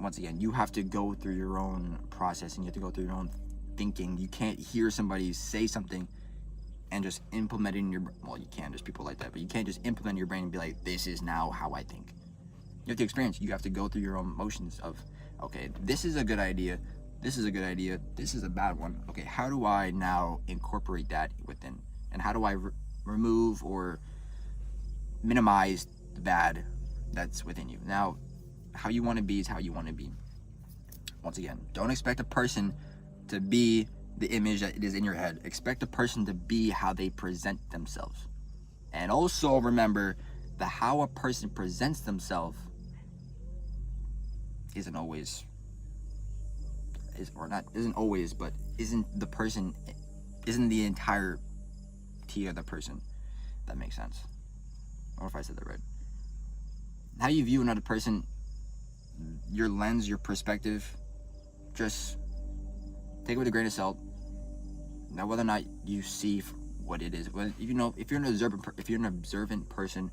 once again, you have to go through your own process, and you have to go through your own thinking. You can't hear somebody say something and just implement it in your, well, you can, there's people like that, but you can't just implement in your brain and be like, this is now how I think. You have to experience. You have to go through your own motions of, okay, this is a good idea, this is a good idea, this is a bad one. Okay, how do I now incorporate that within? And how do I remove or minimize the bad that's within you? Now, how you want to be is how you want to be. Once again, don't expect a person to be the image that it is in your head. Expect a person to be how they present themselves. And also remember that how a person presents themselves isn't always, but isn't the entirety of the person. That makes sense. I don't know if I said that right. How you view another person, your lens, your perspective, just take it with a grain of salt. Now, whether or not you see what it is, if you're an observant person,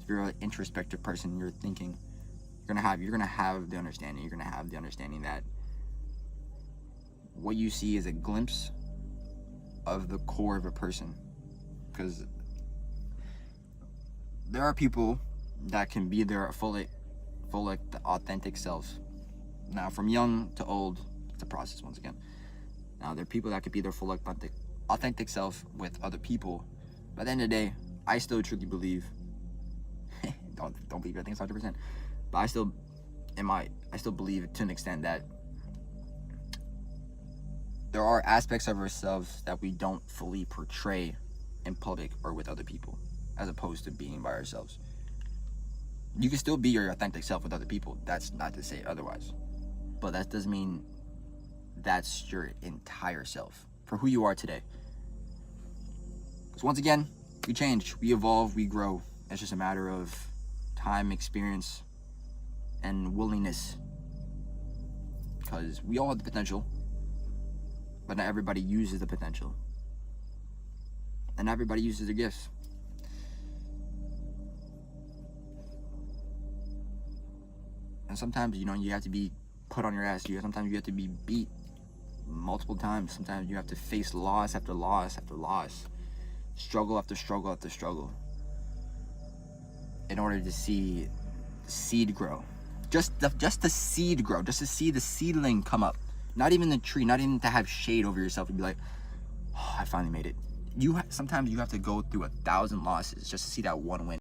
if you're an introspective person, you're thinking, you're gonna have the understanding. You're gonna have the understanding that what you see is a glimpse of the core of a person, because there are people that can be their full the authentic selves. Now, from young to old, it's a process once again. Now, there are people that could be their full authentic self with other people. But at the end of the day, I still truly believe, don't believe I think it's 100%, but I still believe to an extent that there are aspects of ourselves that we don't fully portray in public or with other people, as opposed to being by ourselves. You can still be your authentic self with other people. That's not to say otherwise. But that doesn't mean that's your entire self for who you are today. Because once again, we change, we evolve, we grow. It's just a matter of time, experience, and willingness. Because we all have the potential, but not everybody uses the potential. And not everybody uses their gifts. And sometimes, you have to be put on your ass. Sometimes you have to be beat multiple times. Sometimes you have to face loss after loss after loss, struggle after struggle after struggle, in order to see the seed grow. Just the seed grow, just to see the seedling come up. Not even the tree, not even to have shade over yourself and be like, oh, I finally made it. Sometimes you have to go through 1,000 losses just to see that one win.